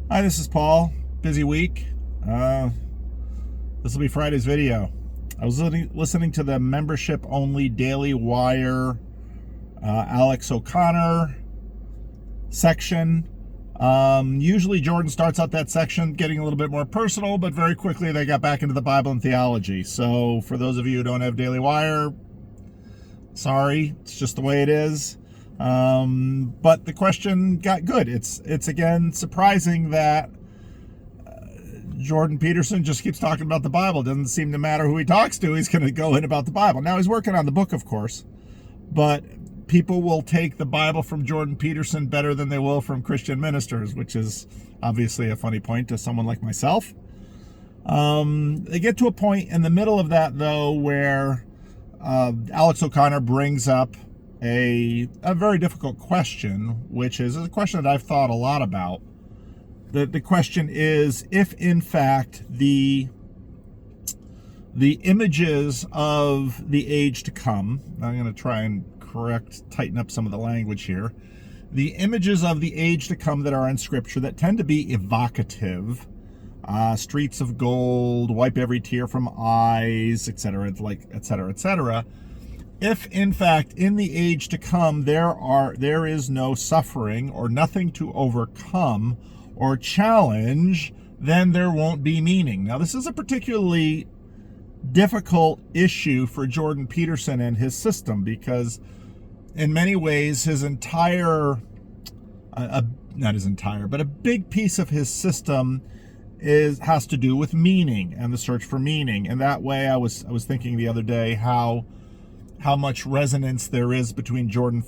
Hi, this is Paul. Busy week. This will be Friday's video. I was listening to the membership-only Daily Wire Alex O'Connor section. Usually Jordan starts out that section getting a little bit more personal, but very quickly they got back into the Bible and theology. So for those of you who don't have Daily Wire, sorry, it's just the way it is. But the question got good. It's again surprising that Jordan Peterson just keeps talking about the Bible. It doesn't seem to matter who he talks to. He's going to go in about the Bible. Now he's working on the book, of course, but people will take the Bible from Jordan Peterson better than they will from Christian ministers, which is obviously a funny point to someone like myself. They get to a point in the middle of that, though, where Alex O'Connor brings up a very difficult question, which is a question that I've thought a lot about. The question is, if in fact the images of the age to come, I'm going to try and tighten up some of the language here, the images of the age to come that are in Scripture that tend to be evocative, streets of gold, wipe every tear from eyes, etc., etc., if in fact in the age to come there is no suffering or nothing to overcome or challenge, then there won't be meaning. Now, this is a particularly difficult issue for Jordan Peterson and his system, because in many ways his entire, not his entire, but a big piece of his system has to do with meaning and the search for meaning. And that way, I was thinking the other day how much resonance there is between Jordan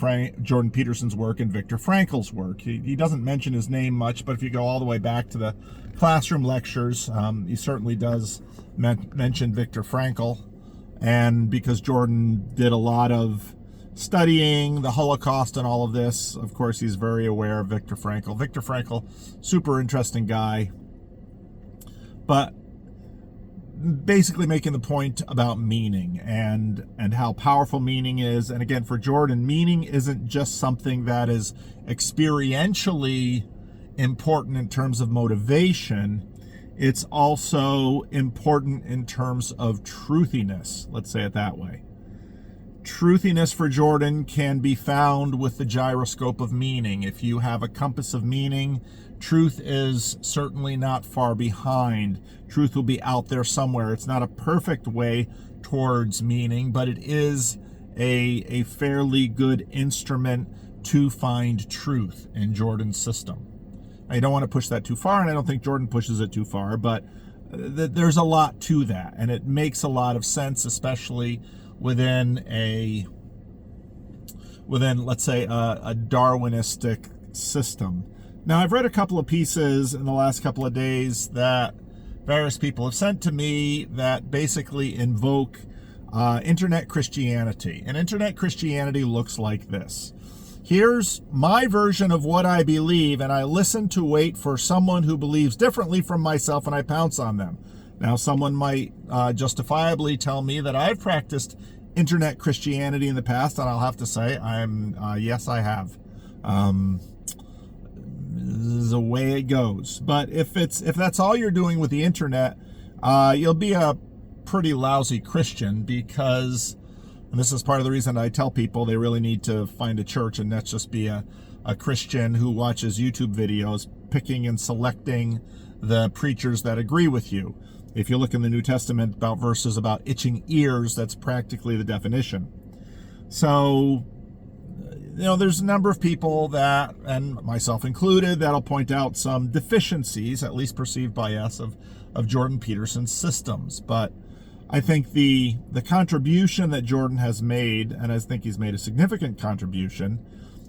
Peterson's work and Viktor Frankl's work. He doesn't mention his name much, but if you go all the way back to the classroom lectures, he certainly does mention Viktor Frankl. And because Jordan did a lot of studying the Holocaust and all of this, of course, he's very aware of Viktor Frankl. Viktor Frankl, super interesting guy. But basically making the point about meaning and how powerful meaning is. And again, for Jordan, meaning isn't just something that is experientially important in terms of motivation. It's also important in terms of truthiness. Let's say it that way. Truthiness for Jordan can be found with the gyroscope of meaning. If you have a compass of meaning, truth is certainly not far behind. Truth will be out there somewhere. It's not a perfect way towards meaning, but it is a fairly good instrument to find truth in Jordan's system. I don't want to push that too far, and I don't think Jordan pushes it too far, but there's a lot to that, and it makes a lot of sense, especially within let's say a Darwinistic system. Now, I've read a couple of pieces in the last couple of days that various people have sent to me that basically invoke internet Christianity. And internet Christianity looks like this. Here's my version of what I believe, and I listen to wait for someone who believes differently from myself, and I pounce on them. Now, someone might justifiably tell me that I've practiced internet Christianity in the past, and I'll have to say, yes, I have. This is the way it goes. But if that's all you're doing with the internet, you'll be a pretty lousy Christian, because, and this is part of the reason I tell people they really need to find a church and not just be a Christian who watches YouTube videos, picking and selecting the preachers that agree with you. If you look in the New Testament about verses about itching ears, that's practically the definition. So, there's a number of people that, and myself included, that'll point out some deficiencies, at least perceived by us, of Jordan Peterson's systems. But I think the contribution that Jordan has made, and I think he's made a significant contribution,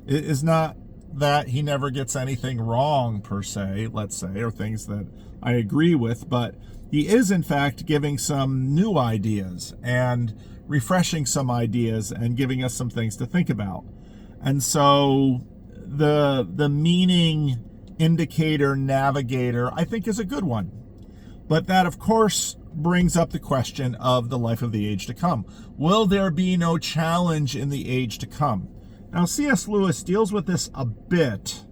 is not that he never gets anything wrong, per se, let's say, or things that I agree with, but he is, in fact, giving some new ideas and refreshing some ideas and giving us some things to think about. And so the meaning indicator navigator, I think, is a good one. But that, of course, brings up the question of the life of the age to come. Will there be no challenge in the age to come? Now, C.S. Lewis deals with this a bit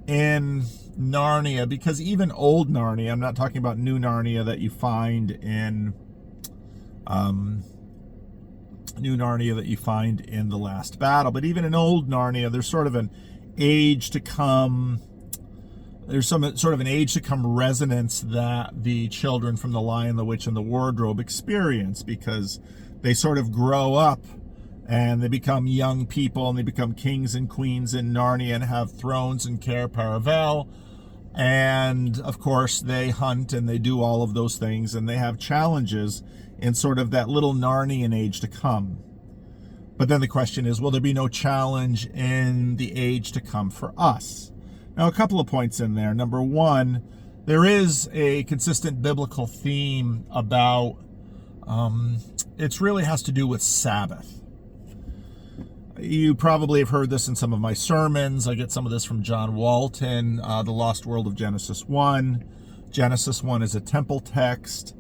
in Narnia, because even old Narnia, I'm not talking about new Narnia that you find in The Last Battle, but even in old Narnia, there's sort of an age to come. There's some sort of an age to come resonance that the children from The Lion, the Witch, and the Wardrobe experience, because they sort of grow up and they become young people and they become kings and queens in Narnia and have thrones in Cair Paravel. And of course they hunt and they do all of those things, and they have challenges in sort of that little Narnian age to come. But then the question is, will there be no challenge in the age to come for us? Now, a couple of points in there. Number one, there is a consistent biblical theme about, it really has to do with Sabbath. You probably have heard this in some of my sermons. I get some of this from John Walton, The Lost World of Genesis 1. Genesis 1 is a temple text.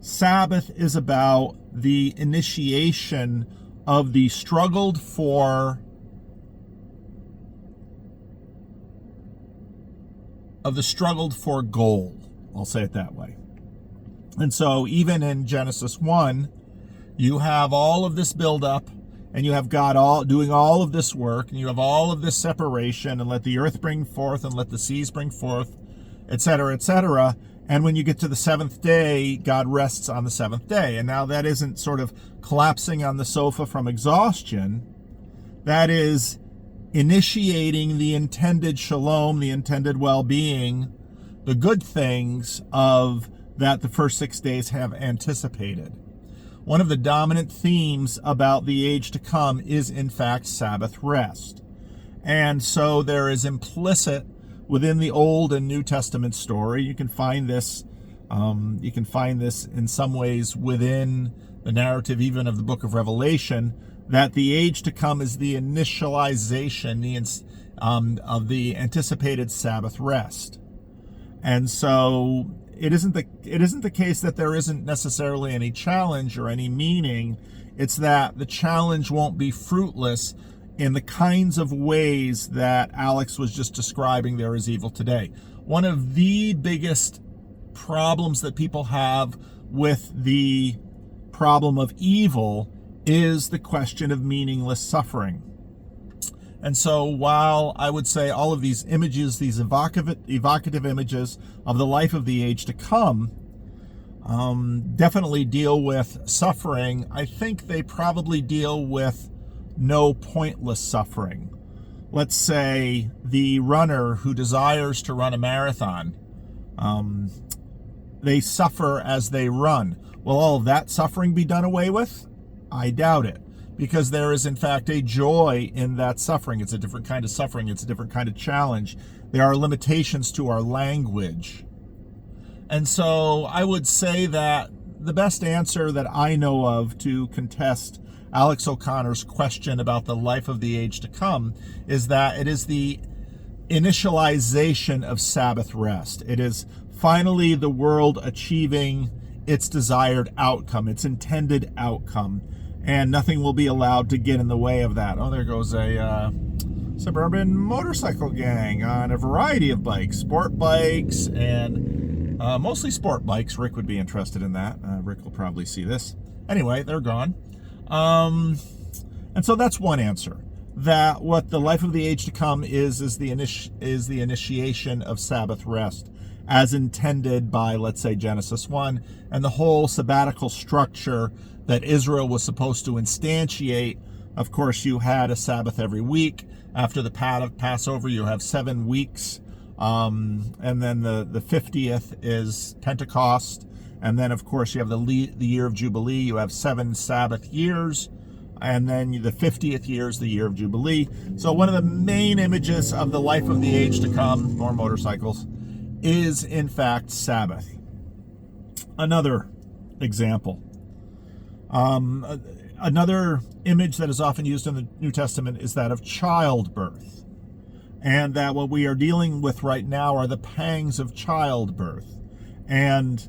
Sabbath is about the initiation of the struggle for goal. I'll say it that way. And so even in Genesis 1, you have all of this buildup, and you have God doing all of this work, and you have all of this separation, and let the earth bring forth, and let the seas bring forth, etc., etc. And when you get to the seventh day, God rests on the seventh day. And now that isn't sort of collapsing on the sofa from exhaustion. That is initiating the intended shalom, the intended well-being, the good things of that the first 6 days have anticipated. One of the dominant themes about the age to come is, in fact, Sabbath rest. And so there is implicit within the Old and New Testament story. You can find this in some ways within the narrative even of the book of Revelation, that the age to come is the initialization of the anticipated Sabbath rest. And so it isn't the case that there isn't necessarily any challenge or any meaning. It's that the challenge won't be fruitless in the kinds of ways that Alex was just describing there is evil today. One of the biggest problems that people have with the problem of evil is the question of meaningless suffering. And so while I would say all of these images, these evocative images of the life of the age to come, definitely deal with suffering, I think they probably deal with no pointless suffering. Let's say the runner who desires to run a marathon, they suffer as they run. Will all of that suffering be done away with? I doubt it, because there is in fact a joy in that suffering. It's a different kind of suffering. It's a different kind of challenge. There are limitations to our language. And so I would say that the best answer that I know of to contest Alex O'Connor's question about the life of the age to come is that it is the initialization of Sabbath rest. It is finally the world achieving its desired outcome, its intended outcome, and nothing will be allowed to get in the way of that. Oh, there goes a suburban motorcycle gang on a variety of bikes, sport bikes, and mostly sport bikes. Rick would be interested in that. Rick will probably see this. Anyway, they're gone. And so that's one answer. That what the life of the age to come is the initiation of Sabbath rest, as intended by, let's say, Genesis 1, and the whole sabbatical structure that Israel was supposed to instantiate. Of course, you had a Sabbath every week. After the Passover, you have 7 weeks. And then the 50th is Pentecost. And then, of course, you have the year of Jubilee. You have 7 Sabbath years. And then the 50th year is the year of Jubilee. So one of the main images of the life of the age to come, more motorcycles, is in fact Sabbath. Another example. Another image that is often used in the New Testament is that of childbirth. And that what we are dealing with right now are the pangs of childbirth. And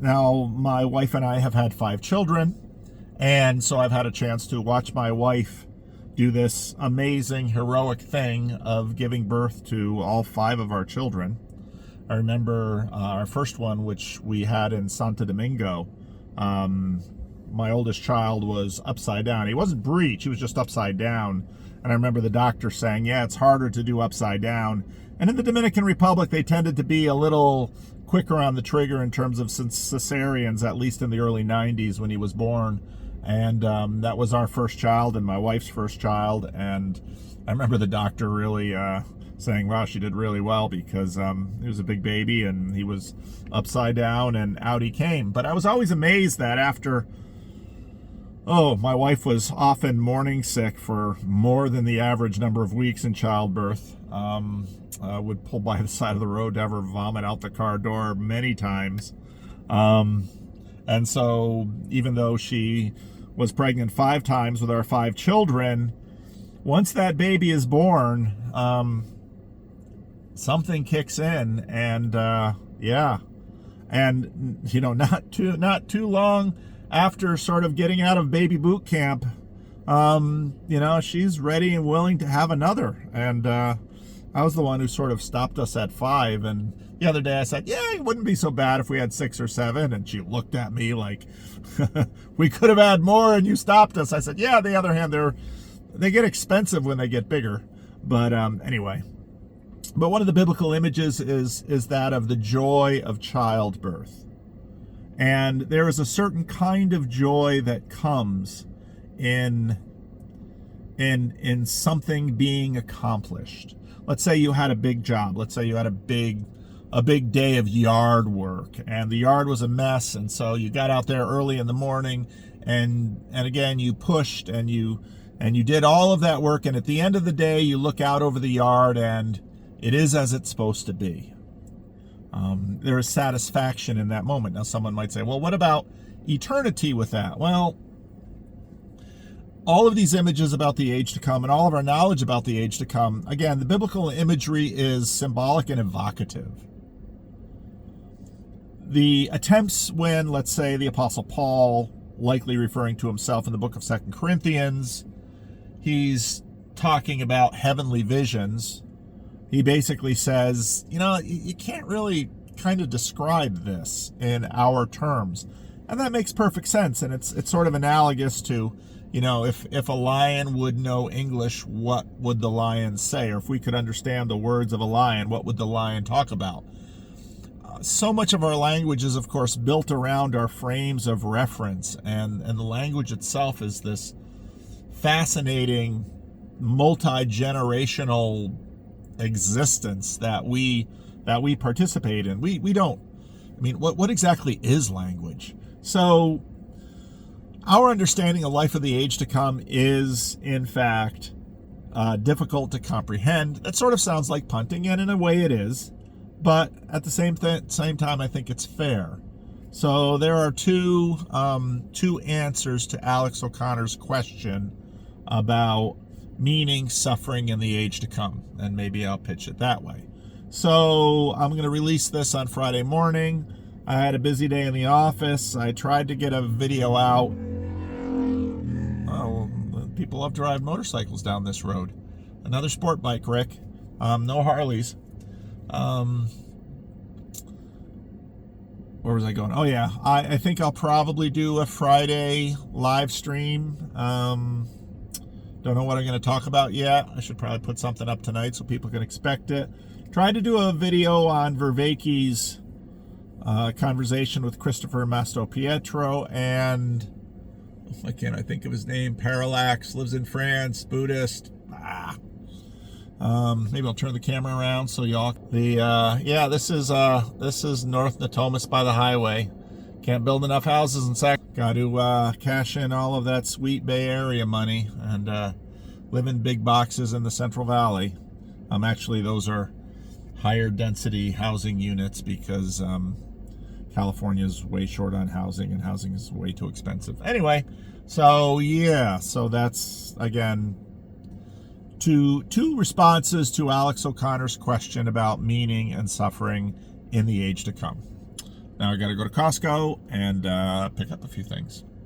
now my wife and I have had 5 children. And so I've had a chance to watch my wife do this amazing, heroic thing of giving birth to all 5 of our children. I remember our first one, which we had in Santo Domingo. My oldest child was upside down. He wasn't breech, he was just upside down. And I remember the doctor saying, yeah, it's harder to do upside down. And in the Dominican Republic, they tended to be a little quicker on the trigger in terms of cesareans, at least in the early 90s when he was born. And that was our first child and my wife's first child. And I remember the doctor really saying, wow, she did really well, because he was a big baby and he was upside down and out he came. But I was always amazed that after, my wife was often morning sick for more than the average number of weeks in childbirth. Would pull by the side of the road to have her vomit out the car door many times. And so even though she was pregnant 5 times with our 5 children, once that baby is born, something kicks in, and and not too long after sort of getting out of baby boot camp, she's ready and willing to have another. And I was the one who sort of stopped us at 5. And the other day I said, yeah, it wouldn't be so bad if we had 6 or 7. And she looked at me like, we could have had more and you stopped us. I said, yeah, on the other hand, they get expensive when they get bigger. But anyway. But one of the biblical images is that of the joy of childbirth. And there is a certain kind of joy that comes in something being accomplished. Let's say you had a big job. Let's say you had a big day of yard work, and the yard was a mess, and so you got out there early in the morning, and again you pushed and you did all of that work, and at the end of the day you look out over the yard and it is as it's supposed to be. There is satisfaction in that moment. Now someone might say, well, what about eternity with that? Well, all of these images about the age to come and all of our knowledge about the age to come, again, the biblical imagery is symbolic and evocative. The attempts when, let's say, the Apostle Paul, likely referring to himself in the book of 2 Corinthians, he's talking about heavenly visions. He basically says, you can't really kind of describe this in our terms. And that makes perfect sense. And it's sort of analogous to, if a lion would know English, what would the lion say? Or if we could understand the words of a lion, what would the lion talk about? So much of our language is, of course, built around our frames of reference. And the language itself is this fascinating, multi-generational existence that we participate in. We don't, what exactly is language? So our understanding of life of the age to come is, in fact, difficult to comprehend. That sort of sounds like punting, and in a way it is, but at the same time, I think it's fair. So there are two answers to Alex O'Connor's question about meaning, suffering, and the age to come, and maybe I'll pitch it that way. So I'm going to release this on Friday morning. I had a busy day in the office. I tried to get a video out. Oh, people love to ride motorcycles down this road. Another sport bike, Rick. No Harleys. Where was I going? Oh yeah, I think I'll probably do a Friday live stream. Don't know what I'm going to talk about yet. I should probably put something up tonight so people can expect it. Tried to do a video on Vervaeke's conversation with Christopher Mastropietro, and why can't I think of his name? Parallax, lives in France, Buddhist. Maybe I'll turn the camera around so y'all. This is North Natomas by the highway. Can't build enough houses in Sac. Got to cash in all of that sweet Bay Area money and live in big boxes in the Central Valley. Actually, those are higher density housing units because California is way short on housing, and housing is way too expensive. Anyway, so that's, again, two responses to Alex O'Connor's question about meaning and suffering in the age to come. Now I got to go to Costco and pick up a few things.